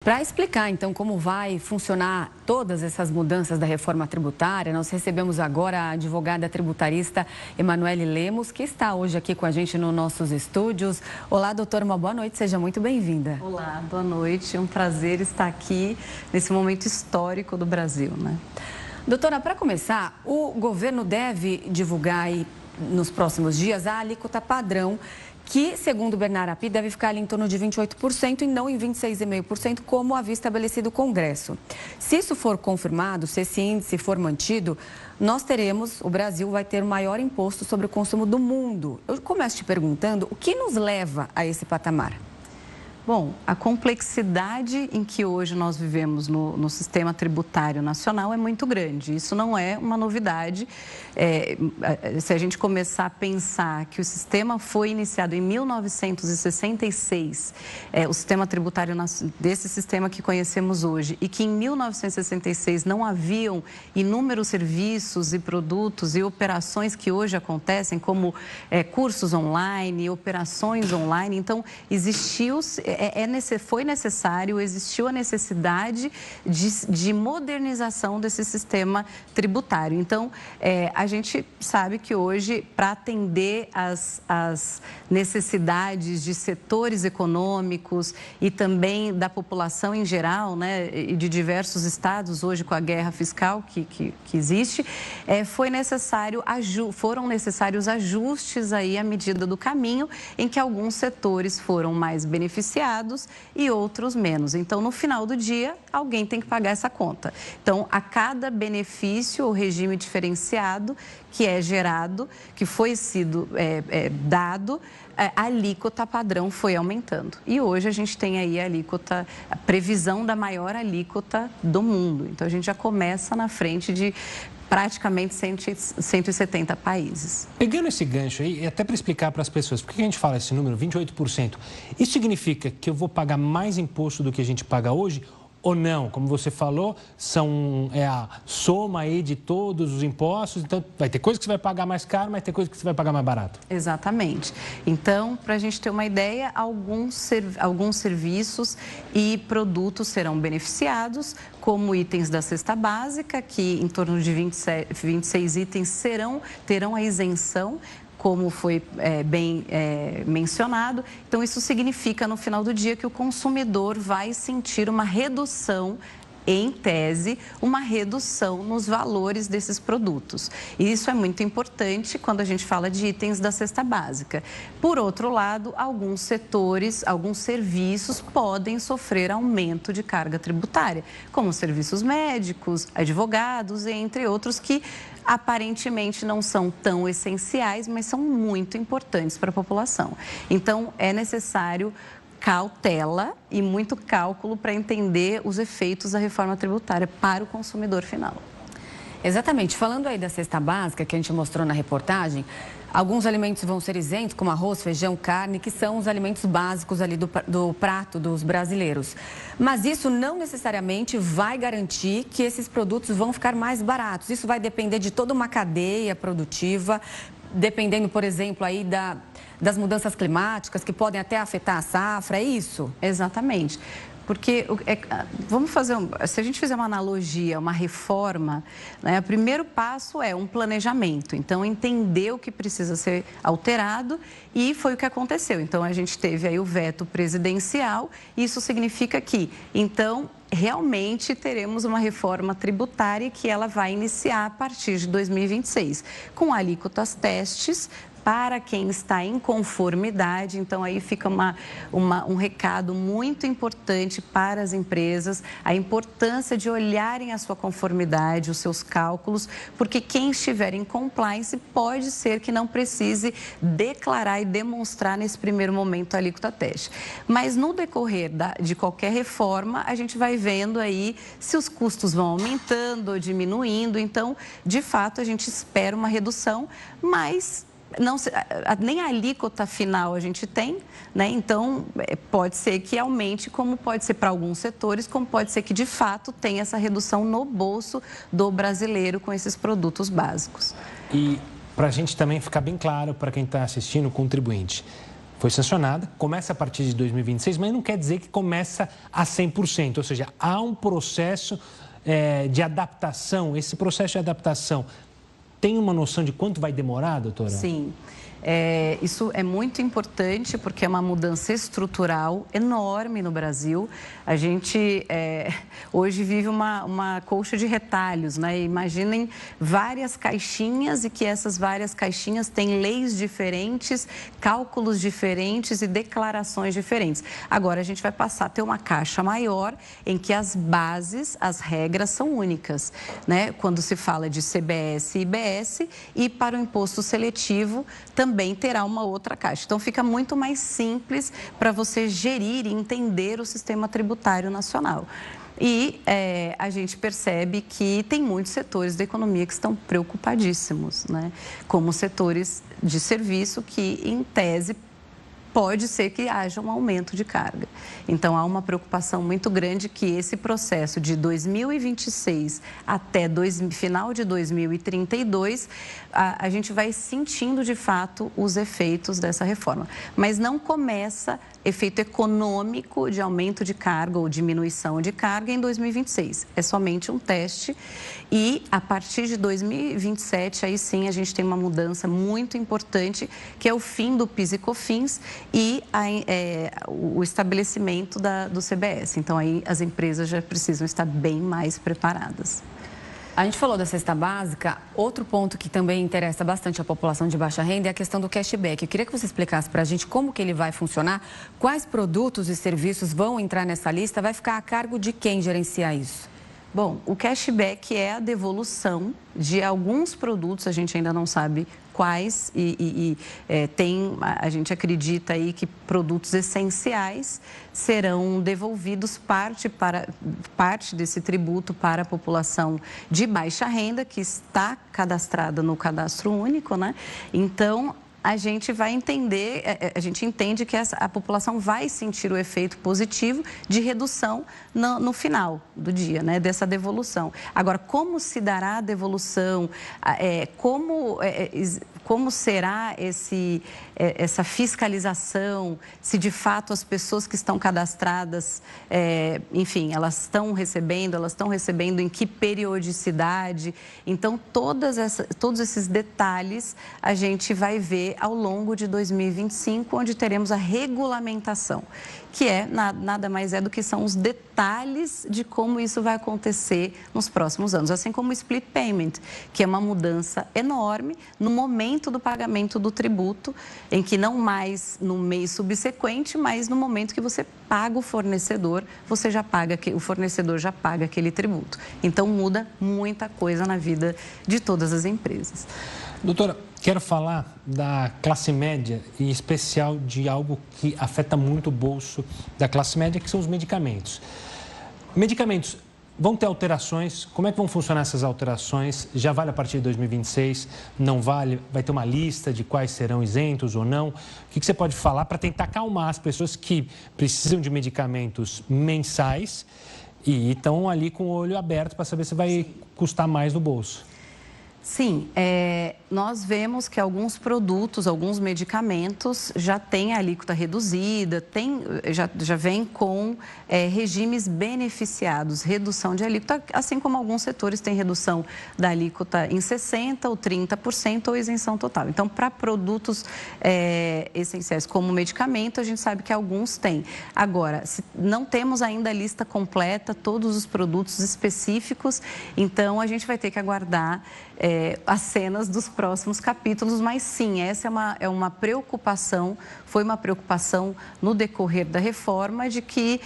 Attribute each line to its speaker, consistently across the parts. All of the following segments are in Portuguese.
Speaker 1: Para explicar, então, como vai funcionar todas essas mudanças da reforma tributária, nós recebemos agora a advogada tributarista Emanuele Lemos, que está hoje aqui com a gente nos nossos estúdios. Olá, doutora, uma boa noite, seja muito bem-vinda.
Speaker 2: Olá, boa noite, é um prazer estar aqui nesse momento histórico do Brasil, né?
Speaker 1: Doutora, para começar, o governo deve divulgar aí, nos próximos dias a alíquota padrão, que, segundo o Bernardo Api, deve ficar ali em torno de 28% e não em 26,5%, como havia estabelecido o Congresso. Se isso for confirmado, se esse índice for mantido, o Brasil vai ter o maior imposto sobre o consumo do mundo. Eu começo te perguntando, o que nos leva a esse patamar?
Speaker 2: Bom, a complexidade em que hoje nós vivemos no sistema tributário nacional é muito grande. Isso não é uma novidade. Se a gente começar a pensar que o sistema foi iniciado em 1966, o sistema tributário desse sistema que conhecemos hoje, e que em 1966 não haviam inúmeros serviços e produtos e operações que hoje acontecem, como cursos online, operações online. Então, existiu a necessidade de modernização desse sistema tributário. Então, a gente sabe que hoje, para atender as necessidades de setores econômicos e também da população em geral, né, e de diversos estados, hoje com a guerra fiscal que existe, foram necessários ajustes aí à medida do caminho, em que alguns setores foram mais beneficiados e outros menos. Então, no final do dia, alguém tem que pagar essa conta. Então, a cada benefício ou regime diferenciado que é gerado, que foi dado, a alíquota padrão foi aumentando. E hoje a gente tem aí a previsão da maior alíquota do mundo. Então, a gente já começa na frente de praticamente 170 países.
Speaker 3: Pegando esse gancho aí, até para explicar para as pessoas, por que a gente fala esse número, 28%? Isso significa que eu vou pagar mais imposto do que a gente paga hoje ou não? Como você falou, é a soma aí de todos os impostos, então vai ter coisa que você vai pagar mais caro, mas tem coisa que você vai pagar mais barato.
Speaker 2: Exatamente. Então, para a gente ter uma ideia, alguns serviços e produtos serão beneficiados, como itens da cesta básica, que em torno de 26 itens terão a isenção, como foi bem mencionado. Então, isso significa, no final do dia, que o consumidor vai sentir uma redução, em tese, uma redução nos valores desses produtos. E isso é muito importante quando a gente fala de itens da cesta básica. Por outro lado, alguns setores, alguns serviços podem sofrer aumento de carga tributária, como serviços médicos, advogados, entre outros, que aparentemente não são tão essenciais, mas são muito importantes para a população. Então, é necessário cautela e muito cálculo para entender os efeitos da reforma tributária para o consumidor final.
Speaker 1: Exatamente. Falando aí da cesta básica que a gente mostrou na reportagem, alguns alimentos vão ser isentos, como arroz, feijão, carne, que são os alimentos básicos ali do prato dos brasileiros. Mas isso não necessariamente vai garantir que esses produtos vão ficar mais baratos. Isso vai depender de toda uma cadeia produtiva, dependendo, por exemplo, aí das mudanças climáticas que podem até afetar a safra, é isso?
Speaker 2: Exatamente. Porque, se a gente fizer uma analogia, uma reforma, né, o primeiro passo é um planejamento. Então, entender o que precisa ser alterado, e foi o que aconteceu. Então, a gente teve aí o veto presidencial. Isso significa que, então, realmente teremos uma reforma tributária que ela vai iniciar a partir de 2026, com alíquotas testes para quem está em conformidade. Então, aí fica um recado muito importante para as empresas, a importância de olharem a sua conformidade, os seus cálculos, porque quem estiver em compliance pode ser que não precise declarar e demonstrar nesse primeiro momento a alíquota teste. Mas no decorrer de qualquer reforma, a gente vai vendo aí se os custos vão aumentando ou diminuindo. Então, de fato, a gente espera uma redução, mas nem a alíquota final a gente tem, né? Então, pode ser que aumente, como pode ser para alguns setores, como pode ser que, de fato, tenha essa redução no bolso do brasileiro com esses produtos básicos.
Speaker 3: E para a gente também ficar bem claro, para quem está assistindo, o contribuinte, foi sancionada, começa a partir de 2026, mas não quer dizer que começa a 100%, ou seja, há um processo de adaptação. Esse processo de adaptação tem uma noção de quanto vai demorar, doutora?
Speaker 2: Sim. Isso é muito importante porque é uma mudança estrutural enorme no Brasil. A gente hoje vive uma colcha de retalhos, né? Imaginem várias caixinhas e que essas várias caixinhas têm leis diferentes, cálculos diferentes e declarações diferentes. Agora a gente vai passar a ter uma caixa maior em que as bases, as regras são únicas, né? Quando se fala de CBS e IBS, e para o imposto seletivo também terá uma outra caixa. Então, fica muito mais simples para você gerir e entender o sistema tributário nacional. E a gente percebe que tem muitos setores da economia que estão preocupadíssimos, né? Como setores de serviço que, em tese, pode ser que haja um aumento de carga. Então, há uma preocupação muito grande que esse processo de 2026 até final de 2032, a gente vai sentindo, de fato, os efeitos dessa reforma. Mas não começa efeito econômico de aumento de carga ou diminuição de carga em 2026. É somente um teste e, a partir de 2027, aí sim, a gente tem uma mudança muito importante, que é o fim do PIS e COFINS e o estabelecimento do CBS. Então, aí as empresas já precisam estar bem mais preparadas.
Speaker 1: A gente falou da cesta básica. Outro ponto que também interessa bastante a população de baixa renda é a questão do cashback. Eu queria que você explicasse para a gente como que ele vai funcionar, quais produtos e serviços vão entrar nessa lista, vai ficar a cargo de quem gerenciar isso?
Speaker 2: Bom, o cashback é a devolução de alguns produtos, a gente ainda não sabe quais, a gente acredita aí que produtos essenciais serão devolvidos parte desse tributo para a população de baixa renda que está cadastrada no cadastro único, né? Então, a gente vai entender, a gente entende que a população vai sentir o efeito positivo de redução no final do dia, né, dessa devolução. Agora, como se dará a devolução, como será essa fiscalização, se de fato as pessoas que estão cadastradas, enfim, elas estão recebendo em que periodicidade. Então, todos esses detalhes a gente vai ver ao longo de 2025, onde teremos a regulamentação, que nada mais é do que são os detalhes de como isso vai acontecer nos próximos anos, assim como o split payment, que é uma mudança enorme no momento do pagamento do tributo, em que não mais no mês subsequente, mas no momento que você paga o fornecedor, o fornecedor já paga aquele tributo. Então, muda muita coisa na vida de todas as empresas.
Speaker 3: Doutora, quero falar da classe média e em especial de algo que afeta muito o bolso da classe média, que são os medicamentos. Medicamentos vão ter alterações, como é que vão funcionar essas alterações? Já vale a partir de 2026? Não vale? Vai ter uma lista de quais serão isentos ou não? O que você pode falar para tentar acalmar as pessoas que precisam de medicamentos mensais e estão ali com o olho aberto para saber se vai custar mais no bolso?
Speaker 2: Sim, nós vemos que alguns produtos, alguns medicamentos já têm a alíquota reduzida, já vem com regimes beneficiados, redução de alíquota, assim como alguns setores têm redução da alíquota em 60% ou 30% ou isenção total. Então, para produtos essenciais como medicamento, a gente sabe que alguns têm. Agora, não temos ainda a lista completa, todos os produtos específicos, então a gente vai ter que aguardar as cenas dos próximos capítulos, mas sim, essa é uma preocupação, foi uma preocupação no decorrer da reforma de que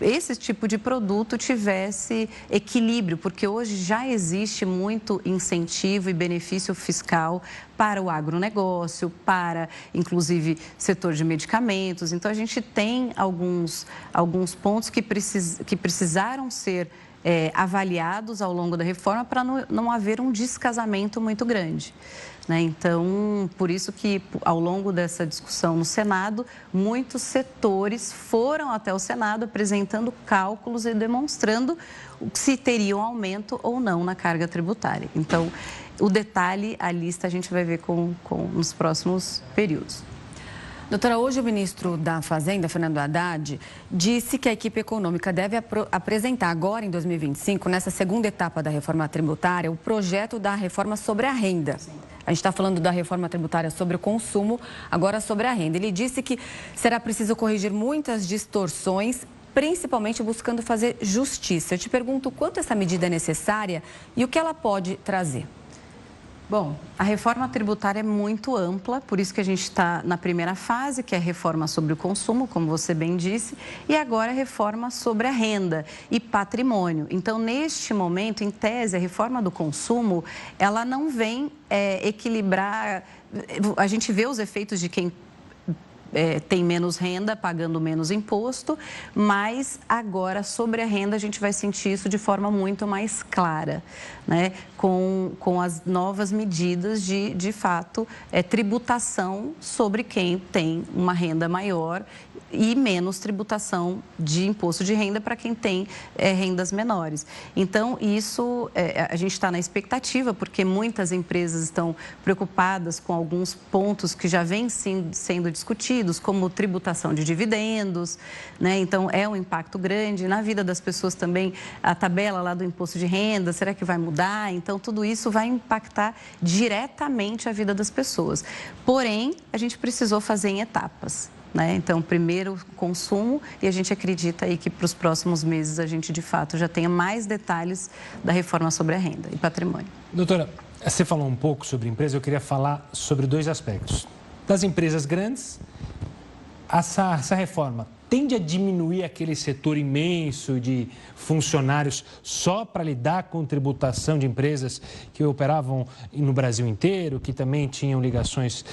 Speaker 2: esse tipo de produto tivesse equilíbrio, porque hoje já existe muito incentivo e benefício fiscal para o agronegócio, para, inclusive, setor de medicamentos. Então, a gente tem alguns pontos que precisaram ser avaliados ao longo da reforma para não haver um descasamento muito grande, né? Então, por isso que ao longo dessa discussão no Senado, muitos setores foram até o Senado apresentando cálculos e demonstrando se teria um aumento ou não na carga tributária. Então, o detalhe, a lista a gente vai ver nos próximos períodos.
Speaker 1: Doutora, hoje o ministro da Fazenda, Fernando Haddad, disse que a equipe econômica deve apresentar agora, em 2025, nessa segunda etapa da reforma tributária, o projeto da reforma sobre a renda. A gente está falando da reforma tributária sobre o consumo, agora sobre a renda. Ele disse que será preciso corrigir muitas distorções, principalmente buscando fazer justiça. Eu te pergunto quanto essa medida é necessária e o que ela pode trazer.
Speaker 2: Bom, a reforma tributária é muito ampla, por isso que a gente está na primeira fase, que é a reforma sobre o consumo, como você bem disse, e agora a reforma sobre a renda e patrimônio. Então, neste momento, em tese, a reforma do consumo, ela não vem equilibrar, a gente vê os efeitos de quem tem menos renda, pagando menos imposto, mas agora sobre a renda a gente vai sentir isso de forma muito mais clara, né? Com as novas medidas de fato, tributação sobre quem tem uma renda maior e menos tributação de imposto de renda para quem tem rendas menores. Então, isso a gente está na expectativa, porque muitas empresas estão preocupadas com alguns pontos que já vêm sendo discutidos, como tributação de dividendos, né? Então, é um impacto grande. Na vida das pessoas também, a tabela lá do imposto de renda, será que vai mudar? Então, tudo isso vai impactar diretamente a vida das pessoas. Porém, a gente precisou fazer em etapas, né? Então, primeiro consumo, e a gente acredita aí que para os próximos meses a gente, de fato, já tenha mais detalhes da reforma sobre a renda e patrimônio.
Speaker 3: Doutora, você falou um pouco sobre empresa, eu queria falar sobre dois aspectos. Das empresas grandes, essa reforma tende a diminuir aquele setor imenso de funcionários só para lidar com tributação de empresas que operavam no Brasil inteiro, que também tinham ligações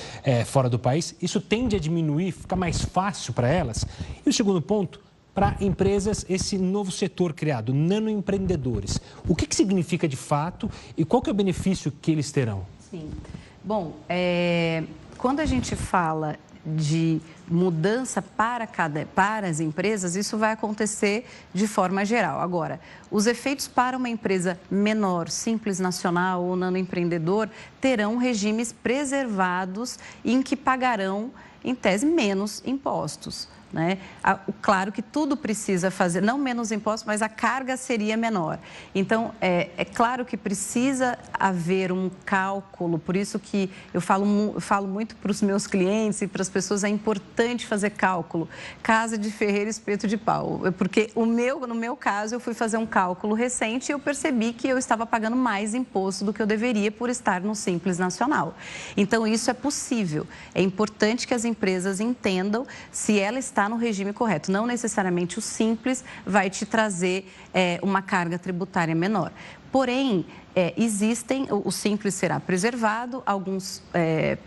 Speaker 3: fora do país. Isso tende a diminuir, fica mais fácil para elas. E o segundo ponto, para empresas, esse novo setor criado, nanoempreendedores. O que significa de fato e qual que é o benefício que eles terão?
Speaker 2: Sim. Bom, quando a gente fala de mudança para as empresas, isso vai acontecer de forma geral. Agora, os efeitos para uma empresa menor, simples nacional ou nanoempreendedor, terão regimes preservados em que pagarão, em tese, menos impostos, né? Claro que tudo precisa fazer, não menos impostos, mas a carga seria menor. Então, é claro que precisa haver um cálculo, por isso que eu falo muito para os meus clientes e para as pessoas, é importante fazer cálculo. Casa de ferreiro, espeto de pau. Porque no meu caso, eu fui fazer um cálculo recente e eu percebi que eu estava pagando mais imposto do que eu deveria por estar no Simples Nacional. Então, isso é possível. É importante que as empresas entendam se ela está no regime correto. Não necessariamente o Simples vai te trazer uma carga tributária menor. Porém, o Simples será preservado, alguns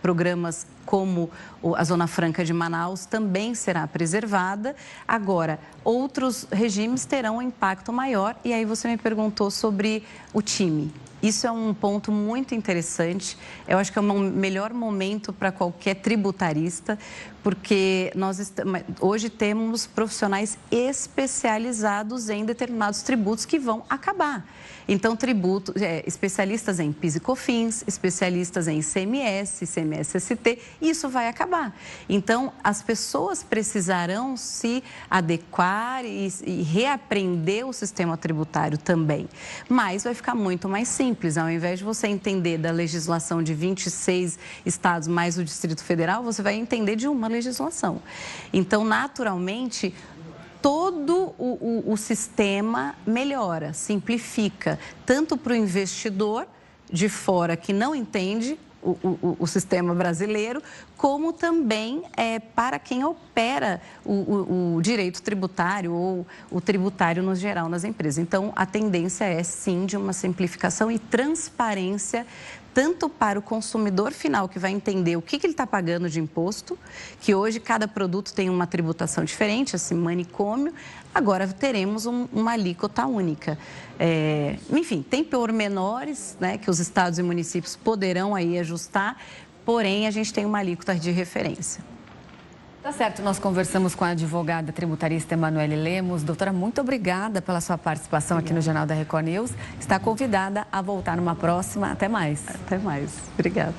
Speaker 2: programas como a Zona Franca de Manaus também será preservada. Agora, outros regimes terão um impacto maior e aí você me perguntou sobre o time. Isso é um ponto muito interessante. Eu acho que é o melhor momento para qualquer tributarista, porque nós hoje temos profissionais especializados em determinados tributos que vão acabar. Então, especialistas em PIS e COFINS, especialistas em ICMS, ICMS-ST, isso vai acabar. Então, as pessoas precisarão se adequar e reaprender o sistema tributário também. Mas vai ficar muito mais simples. Ao invés de você entender da legislação de 26 estados mais o Distrito Federal, você vai entender de uma legislação. Então, naturalmente, todo o sistema melhora, simplifica, tanto para o investidor de fora que não entende o sistema brasileiro, como também para quem opera o direito tributário ou o tributário no geral nas empresas. Então, a tendência é, sim, de uma simplificação e transparência, tanto para o consumidor final, que vai entender o que ele está pagando de imposto, que hoje cada produto tem uma tributação diferente, assim, manicômio, agora teremos uma alíquota única. Enfim, tem pormenores, né, que os estados e municípios poderão aí ajustar, porém a gente tem uma alíquota de referência.
Speaker 1: Tá certo, nós conversamos com a advogada tributarista Emanuele Lemos. Doutora, muito obrigada pela sua participação aqui no Jornal da Record News. Está convidada a voltar numa próxima. Até mais.
Speaker 2: Até mais. Obrigada.